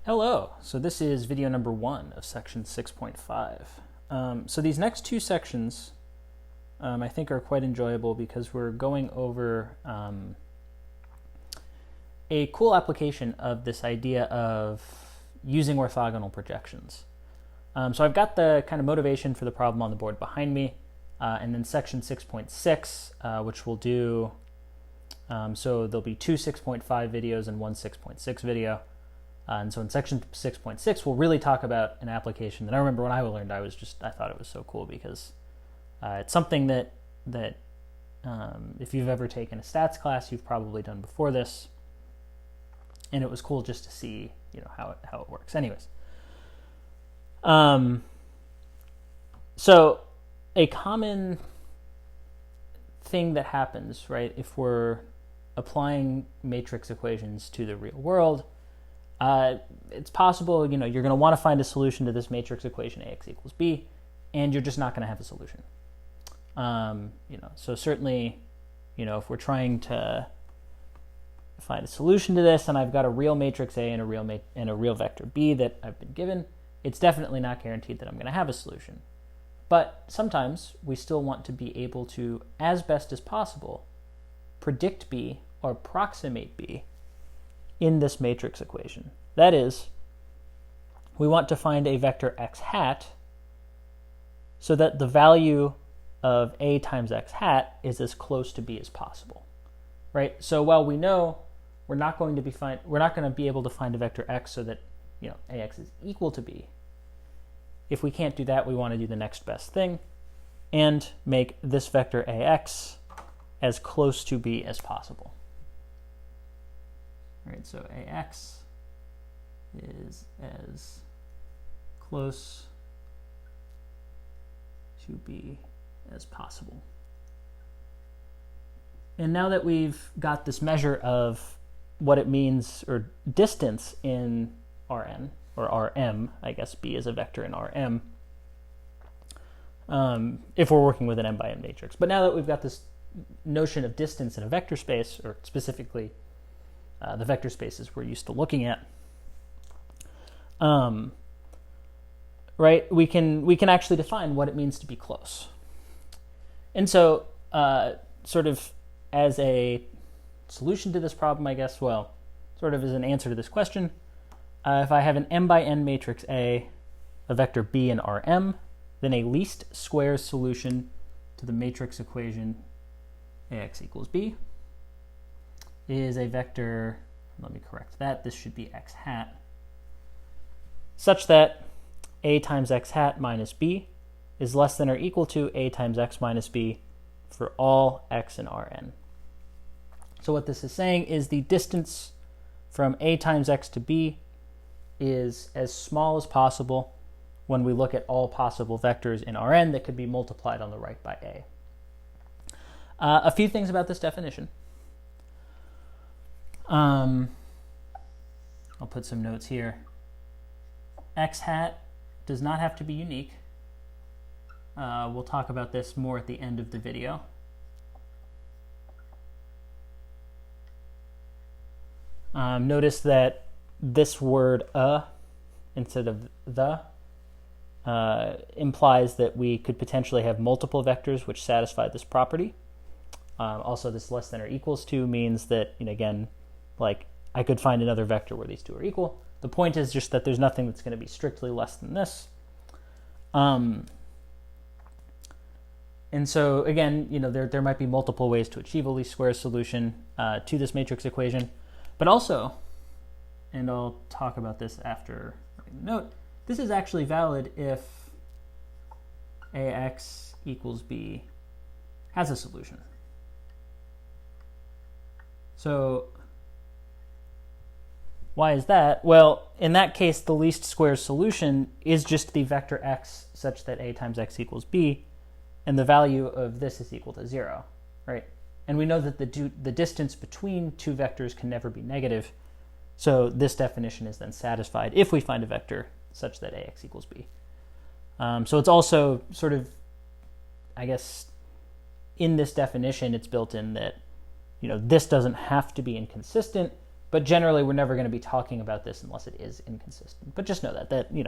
Hello, so this is video number 1 of section 6.5. So these next two sections I think are quite enjoyable because we're going over a cool application of this idea of using orthogonal projections. So I've got the kind of motivation for the problem on the board behind me, and then section 6.6, which we'll do, so there'll be two 6.5 videos and one 6.6 video. And so in section 6.6, we'll really talk about an application that I remember when I learned, I thought it was so cool because it's something that if you've ever taken a stats class, you've probably done before this. And it was cool just to see, how it works. Anyways. So a common thing that happens, right, if we're applying matrix equations to the real world, it's possible, you're going to want to find a solution to this matrix equation ax equals b, and you're just not going to have a solution. So certainly, if we're trying to find a solution to this, and I've got a real matrix A and a real vector B that I've been given, it's definitely not guaranteed that I'm going to have a solution. But sometimes we still want to be able to, as best as possible, predict B or approximate B in this matrix equation. That is, we want to find a vector x hat so that the value of A times x hat is as close to B as possible, right? So while we know we're not going to be able to find a vector x so that ax is equal to B, if we can't do that, we want to do the next best thing and make this vector ax as close to B as possible. All right, so ax is as close to B as possible. And now that we've got this measure of what it means, or distance in Rn, or Rm, I guess B is a vector in Rm, if we're working with an m by n matrix. But now that we've got this notion of distance in a vector space, or specifically the vector spaces we're used to looking at, right? We can actually define what it means to be close. And so, sort of as a solution to this problem, I guess, well, sort of as an answer to this question, if I have an m by n matrix A, a vector B in Rm, then a least squares solution to the matrix equation ax equals b is a vector, let me correct that, this should be x hat, such that A times x hat minus b is less than or equal to A times x minus b for all x in Rn. So what this is saying is the distance from A times x to b is as small as possible when we look at all possible vectors in Rn that could be multiplied on the right by A. A few things about this definition. I'll put some notes here. X hat does not have to be unique. We'll talk about this more at the end of the video. Notice that this word instead of the implies that we could potentially have multiple vectors which satisfy this property. Also, this less than or equals to means that, again, like I could find another vector where these two are equal. The point is just that there's nothing that's going to be strictly less than this. And so, again, there might be multiple ways to achieve a least squares solution to this matrix equation. But also, and I'll talk about this after writing the note, this is actually valid if ax equals b has a solution. So why is that? Well, in that case, the least squares solution is just the vector x such that A times x equals b, and the value of this is equal to 0, right? And we know that the distance between two vectors can never be negative, so this definition is then satisfied if we find a vector such that ax equals b. So it's also sort of, I guess, in this definition, it's built in that, this doesn't have to be inconsistent, But generally, we're never going to be talking about this unless it is inconsistent. But just know that you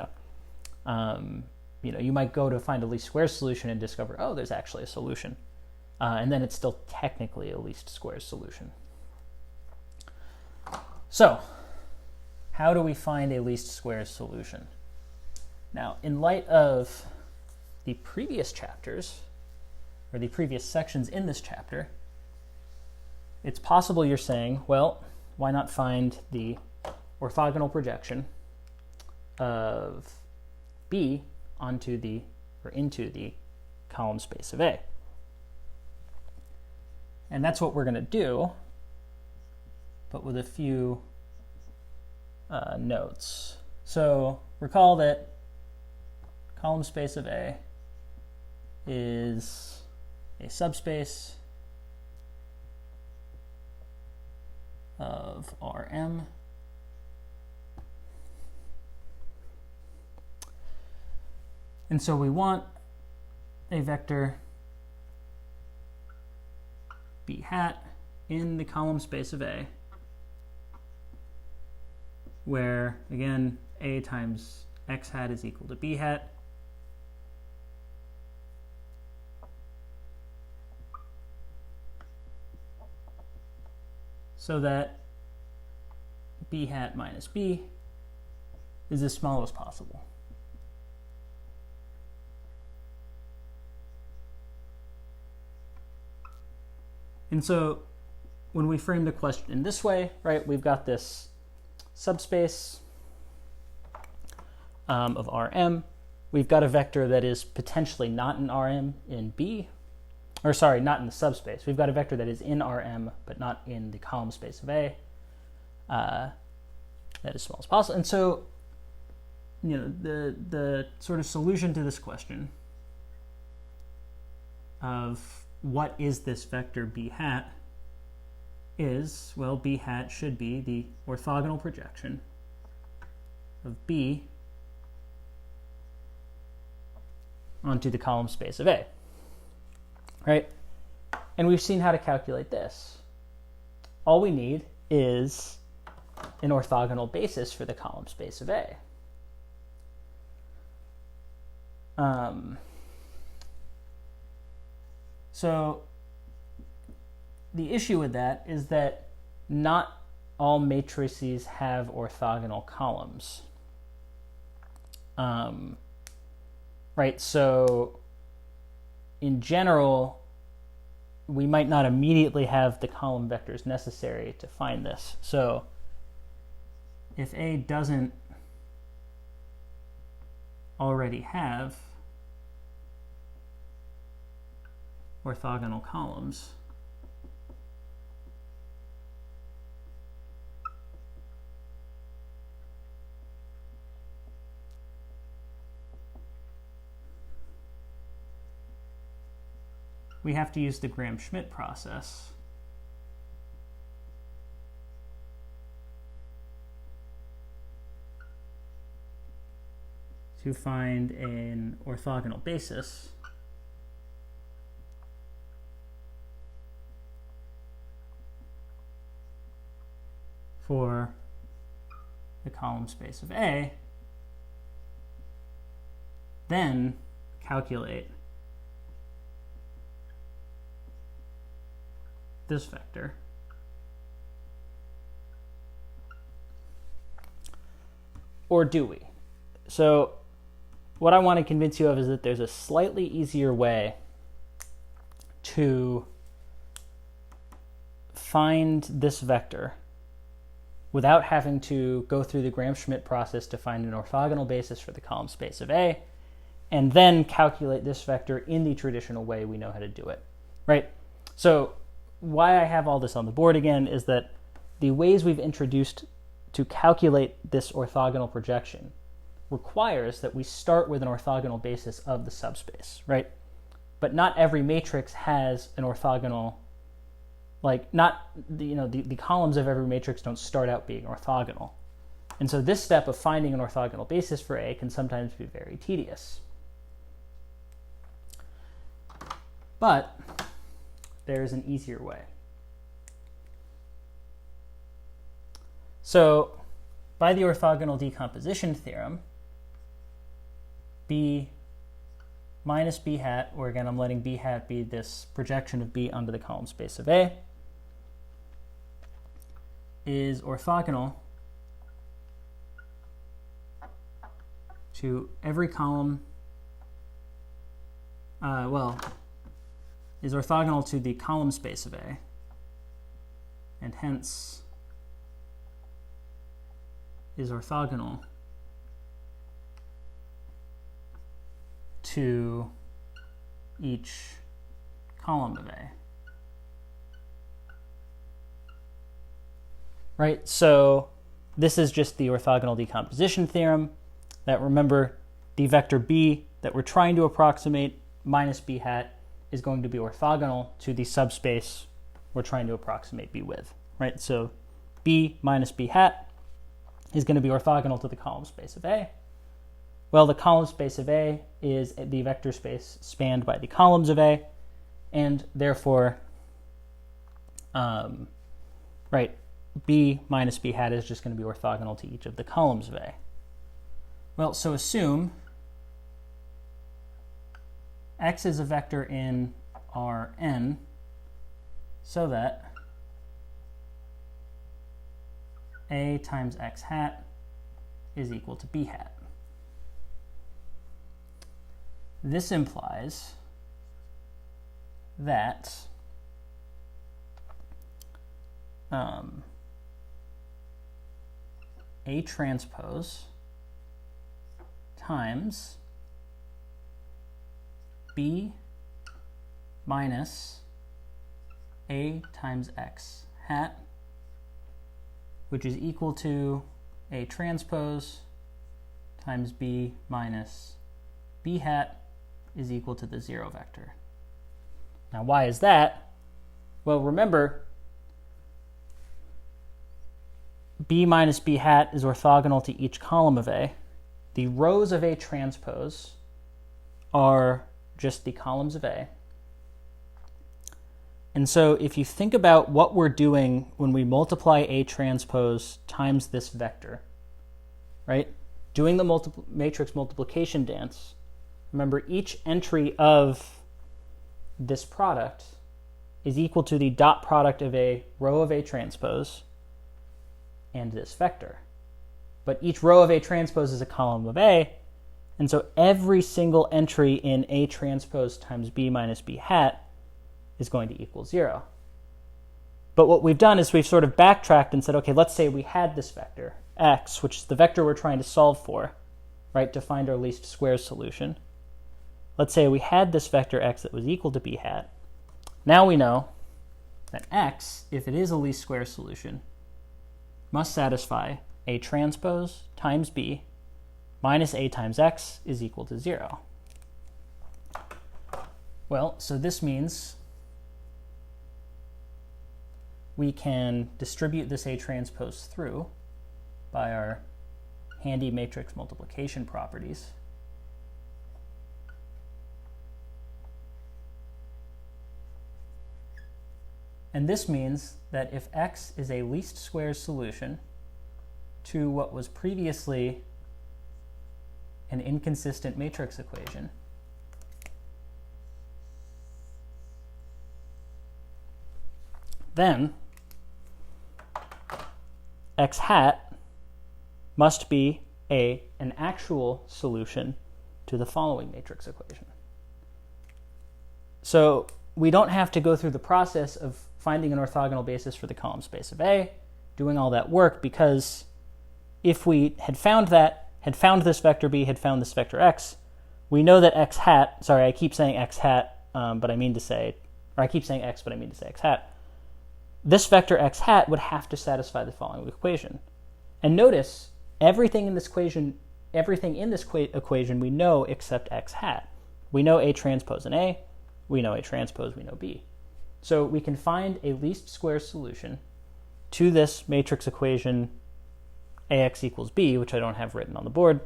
might go to find a least squares solution and discover, oh, there's actually a solution. And then it's still technically a least squares solution. So, how do we find a least squares solution? Now, in light of the previous chapters, or the previous sections in this chapter, it's possible you're saying, well, why not find the orthogonal projection of B into the column space of A? And that's what we're going to do, but with a few notes. So recall that column space of A is a subspace of Rm and so we want a vector B hat in the column space of A where, again, A times X hat is equal to B hat. So that B hat minus B is as small as possible. And so when we frame the question in this way, right, we've got this subspace of Rm. We've got a vector that is potentially not in Rm in B, or sorry, not in the subspace. We've got a vector that is in Rm, but not in the column space of A. That is small as possible. And so, the sort of solution to this question of what is this vector B hat is, well, B hat should be the orthogonal projection of B onto the column space of A, right? And we've seen how to calculate this. All we need is an orthogonal basis for the column space of A. So the issue with that is that not all matrices have orthogonal columns. Right, so in general, we might not immediately have the column vectors necessary to find this. So if A doesn't already have orthogonal columns, we have to use the Gram-Schmidt process to find an orthogonal basis for the column space of A, then calculate this vector. Or do we? So what I want to convince you of is that there's a slightly easier way to find this vector without having to go through the Gram-Schmidt process to find an orthogonal basis for the column space of A, and then calculate this vector in the traditional way we know how to do it, right? So why I have all this on the board again is that the ways we've introduced to calculate this orthogonal projection requires that we start with an orthogonal basis of the subspace, right? But not every matrix has an orthogonal, like not the columns of every matrix don't start out being orthogonal. And so this step of finding an orthogonal basis for A can sometimes be very tedious. But there's an easier way. So by the orthogonal decomposition theorem, B minus B hat, or again I'm letting B hat be this projection of B onto the column space of A, is orthogonal to every column, is orthogonal to the column space of A, and hence is orthogonal to each column of A. Right, so this is just the orthogonal decomposition theorem. That, remember, the vector B that we're trying to approximate minus B hat is going to be orthogonal to the subspace we're trying to approximate B with, right? So B minus B hat is going to be orthogonal to the column space of A. Well, the column space of A is the vector space spanned by the columns of A, and therefore, right, B minus B hat is just going to be orthogonal to each of the columns of A. Well, so assume X is a vector in Rn so that A times X hat is equal to B hat. This implies that A transpose times B minus A times X hat, which is equal to A transpose times B minus B hat is equal to the 0 vector. Now, why is that? Well, remember, B minus B hat is orthogonal to each column of A. The rows of A transpose are just the columns of A. And so if you think about what we're doing when we multiply A transpose times this vector, right? Doing the matrix multiplication dance, remember each entry of this product is equal to the dot product of a row of A transpose and this vector. But each row of A transpose is a column of A, and so every single entry in A transpose times B minus B hat is going to equal 0. But what we've done is we've sort of backtracked and said, okay, let's say we had this vector, x, which is the vector we're trying to solve for, right, to find our least squares solution. Let's say we had this vector x that was equal to B hat. Now we know that x, if it is a least squares solution, must satisfy A transpose times B minus A times x is equal to 0. Well, so this means we can distribute this A transpose through by our handy matrix multiplication properties. And this means that if x is a least squares solution to what was previously an inconsistent matrix equation, then x hat must be an actual solution to the following matrix equation. So we don't have to go through the process of finding an orthogonal basis for the column space of A, doing all that work, because if we had found that, had found this vector B, had found this vector X, we know that X hat, sorry, I keep saying X hat, but I mean to say, or I keep saying X, but I mean to say X hat. This vector X hat would have to satisfy the following equation. And notice, everything in this equation we know except X hat. We know A transpose and A, we know A transpose, we know B. So we can find a least squares solution to this matrix equation AX equals B, which I don't have written on the board,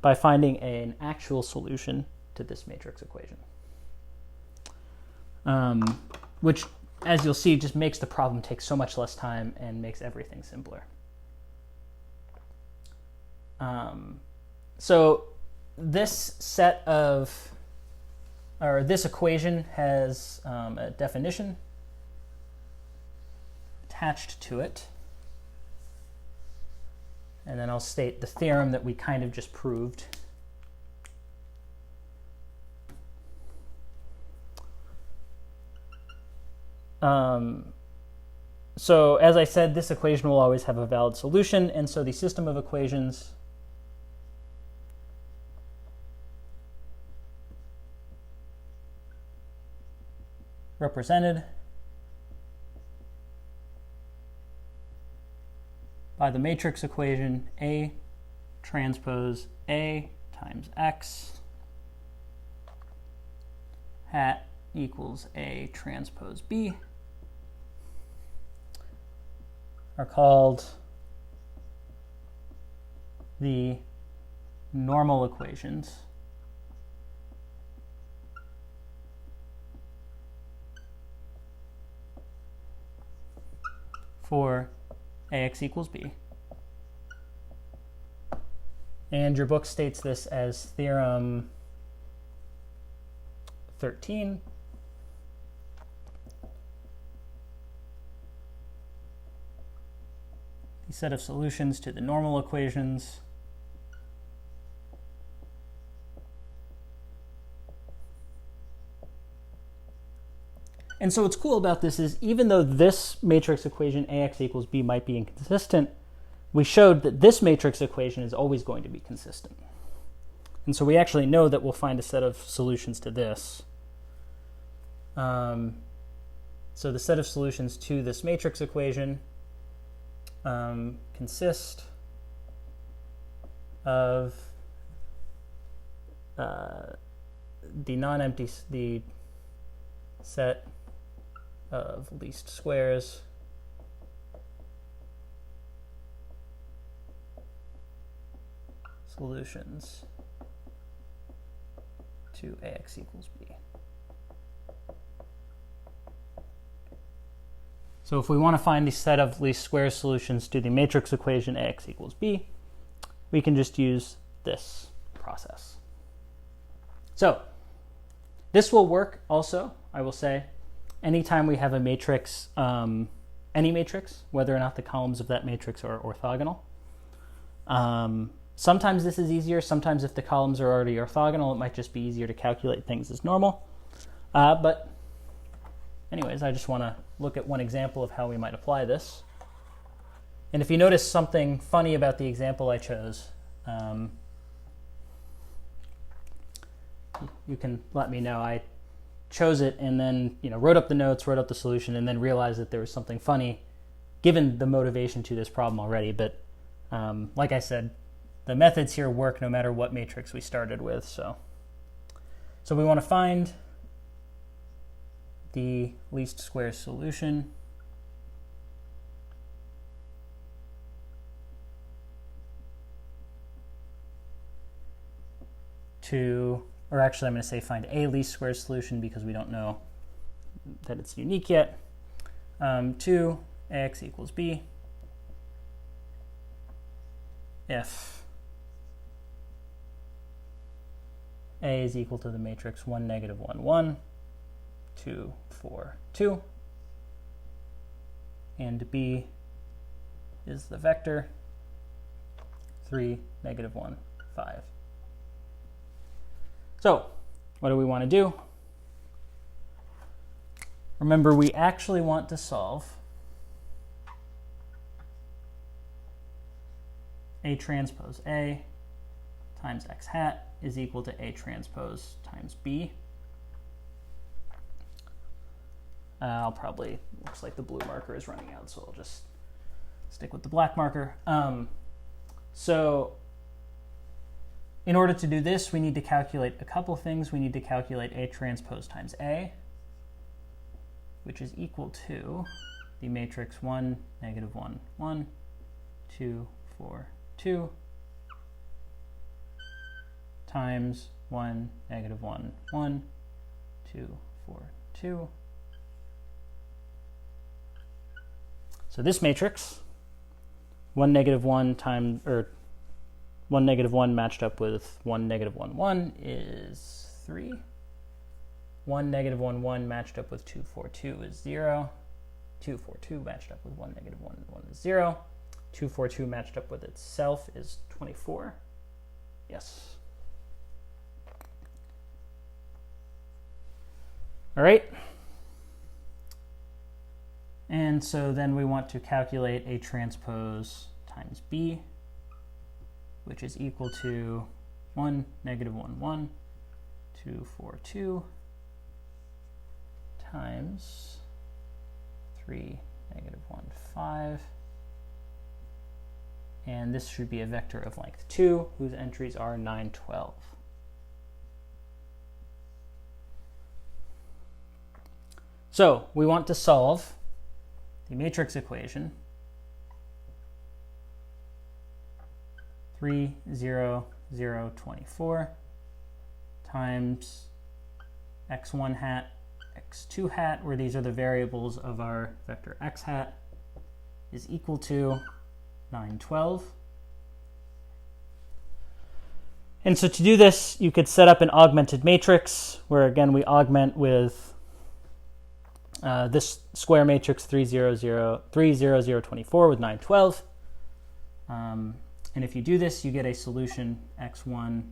by finding an actual solution to this matrix equation. Which, as you'll see, just makes the problem take so much less time and makes everything simpler. So this set of, or this equation has a definition attached to it. And then I'll state the theorem that we kind of just proved. So as I said, this equation will always have a valid solution, and so the system of equations represented by the matrix equation A transpose A times X hat equals A transpose B are called the normal equations for AX equals B. And your book states this as theorem 13. The set of solutions to the normal equations and so what's cool about this is even though this matrix equation AX equals B might be inconsistent, we showed that this matrix equation is always going to be consistent. And so we actually know that we'll find a set of solutions to this. So the set of solutions to this matrix equation consist of the non-empty, the set of least squares solutions to AX equals B. So if we want to find the set of least squares solutions to the matrix equation AX equals B, we can just use this process. So this will work also, I will say, anytime we have a matrix, any matrix, whether or not the columns of that matrix are orthogonal. Sometimes this is easier. Sometimes if the columns are already orthogonal, it might just be easier to calculate things as normal. But anyways, I just want to look at one example of how we might apply this. And if you notice something funny about the example I chose, you can let me know. I chose it and then wrote up the notes, wrote up the solution, and then realized that there was something funny given the motivation to this problem already. But like I said, the methods here work no matter what matrix we started with. So we want to find the least squares solution to, or actually I'm going to say find a least squares solution because we don't know that it's unique yet, to AX equals B if A is equal to the matrix 1, negative 1, 1, 2, 4, 2, and B is the vector 3, negative 1, 5. So what do we want to do? Remember, we actually want to solve A transpose A times X hat is equal to A transpose times B. I'll probably, looks like the blue marker is running out, so I'll just stick with the black marker. So in order to do this, we need to calculate a couple things. We need to calculate A transpose times A, which is equal to the matrix 1, negative 1, 1, 2, 4, 2, times 1, negative 1, 1, 2, 4, 2. So this matrix, 1, negative 1 times, or 1, negative 1 matched up with 1, negative 1, 1 is 3. 1, negative 1, 1 matched up with 2, 4, 2 is 0. 2, 4, 2 matched up with 1, negative 1, 1 is 0. 2, 4, 2 matched up with itself is 24. Yes. All right. And so then we want to calculate A transpose times B, which is equal to 1, negative 1, 1, 2, 4, 2 times 3, negative 1, 5. And this should be a vector of length 2, whose entries are 9, 12. So we want to solve the matrix equation 3, 0, 0, 24 times x1 hat, x2 hat, where these are the variables of our vector x hat, is equal to 9, 12. And so to do this, you could set up an augmented matrix where, again, we augment with this square matrix 3, 0, 0, 3, 0, 0, 24 with 9, 12. And if you do this, you get a solution x1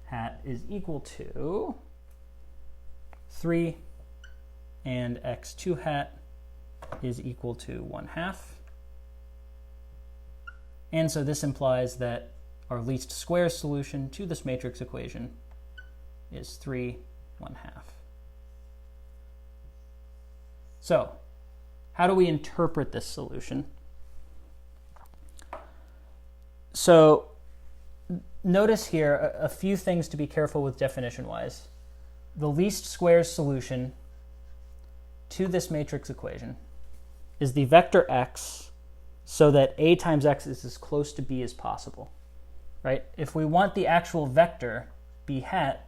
hat is equal to 3, and x2 hat is equal to 1/2. And so this implies that our least squares solution to this matrix equation is 3, 1/2. So how do we interpret this solution? So notice here a few things to be careful with definition-wise. The least squares solution to this matrix equation is the vector x so that A times x is as close to B as possible, right? If we want the actual vector B hat,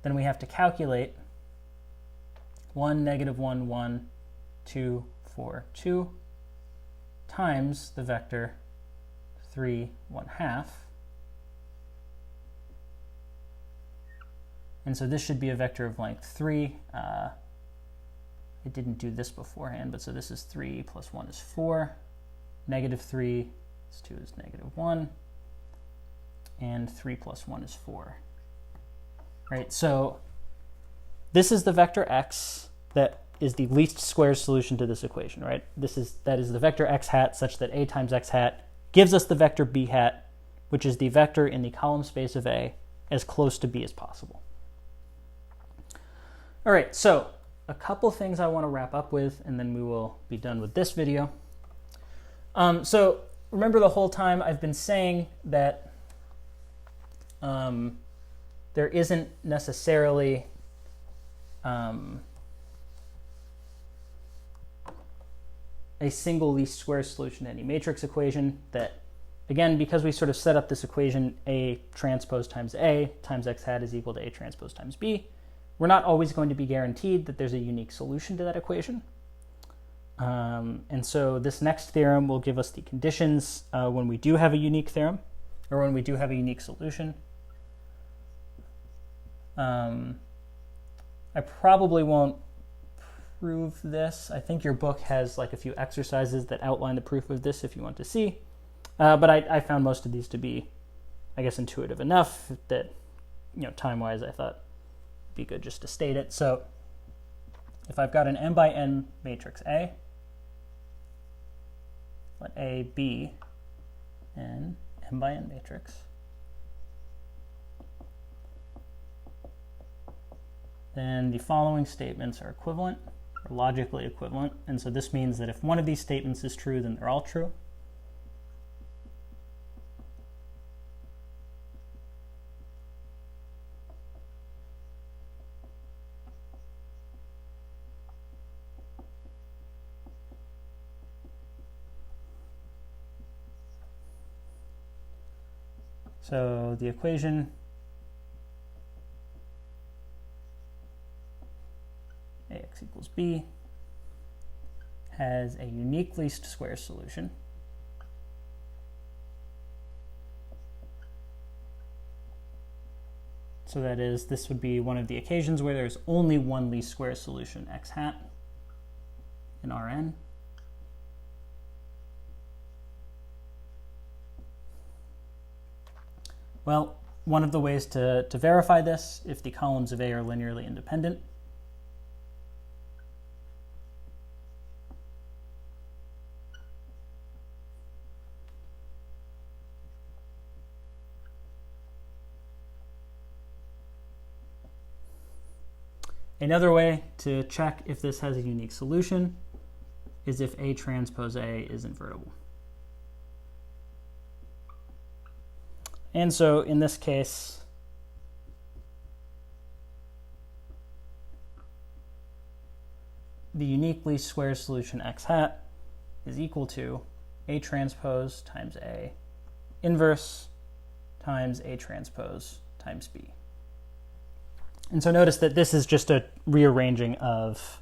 then we have to calculate 1, negative 1, 1, 2, 4, 2 times the vector 3, 1/2. And so this should be a vector of length 3. It didn't do this beforehand, but so this is 3 plus 1 is 4. Negative 3 plus 2 is negative 1. And 3 plus 1 is 4. Right, so this is the vector x that is the least squares solution to this equation, right? That is the vector x hat such that A times x hat gives us the vector B hat, which is the vector in the column space of A, as close to B as possible. All right, so a couple things I want to wrap up with, and then we will be done with this video. So remember, the whole time I've been saying that there isn't necessarily a single least squares solution to any matrix equation. That, again, because we sort of set up this equation A transpose times A times x hat is equal to A transpose times B, we're not always going to be guaranteed that there's a unique solution to that equation. And so this next theorem will give us the conditions when we do have a unique theorem, or when we do have a unique solution. I probably won't prove this. I think your book has like a few exercises that outline the proof of this if you want to see. But I found most of these to be, I guess, intuitive enough that, time-wise, I thought it'd be good just to state it. So if I've got an m by n matrix A, let A be an m by n matrix, then the following statements are equivalent, or logically equivalent. And so this means that if one of these statements is true, then they're all true. So the equation ax equals b has a unique least squares solution So that is, this would be one of the occasions where there's only one least squares solution x hat in Rn. Well, one of the ways to verify this, if the columns of A are linearly independent, another way to check if this has a unique solution is if A transpose A is invertible. And so in this case, the unique least squares solution x hat is equal to A transpose times A inverse times A transpose times B. And so notice that this is just a rearranging of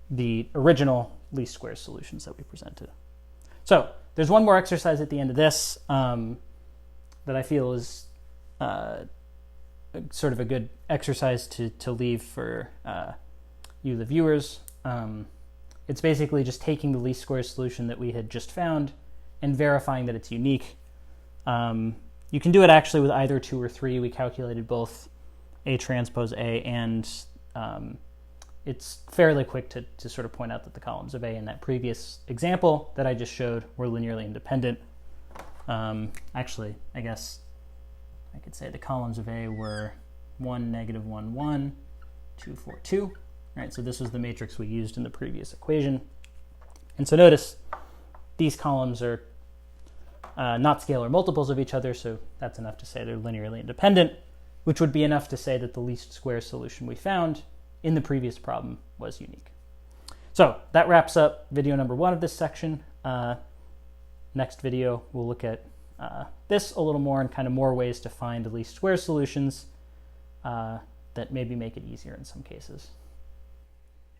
the original least squares solutions that we presented. So there's one more exercise at the end of this that I feel is sort of a good exercise to leave for you, the viewers. It's basically just taking the least squares solution that we had just found and verifying that it's unique. You can do it actually with either 2 or 3. We calculated both A transpose A, and it's fairly quick to sort of point out that the columns of A in that previous example that I just showed were linearly independent. Actually, I guess I could say the columns of A were 1, negative 1, 1, 2, 4, 2. Right, so this was the matrix we used in the previous equation. And so notice these columns are not scalar multiples of each other, so that's enough to say they're linearly independent, which would be enough to say that the least squares solution we found in the previous problem was unique. So that wraps up video number 1 of this section. Next video, we'll look at this a little more and kind of more ways to find least squares solutions that maybe make it easier in some cases.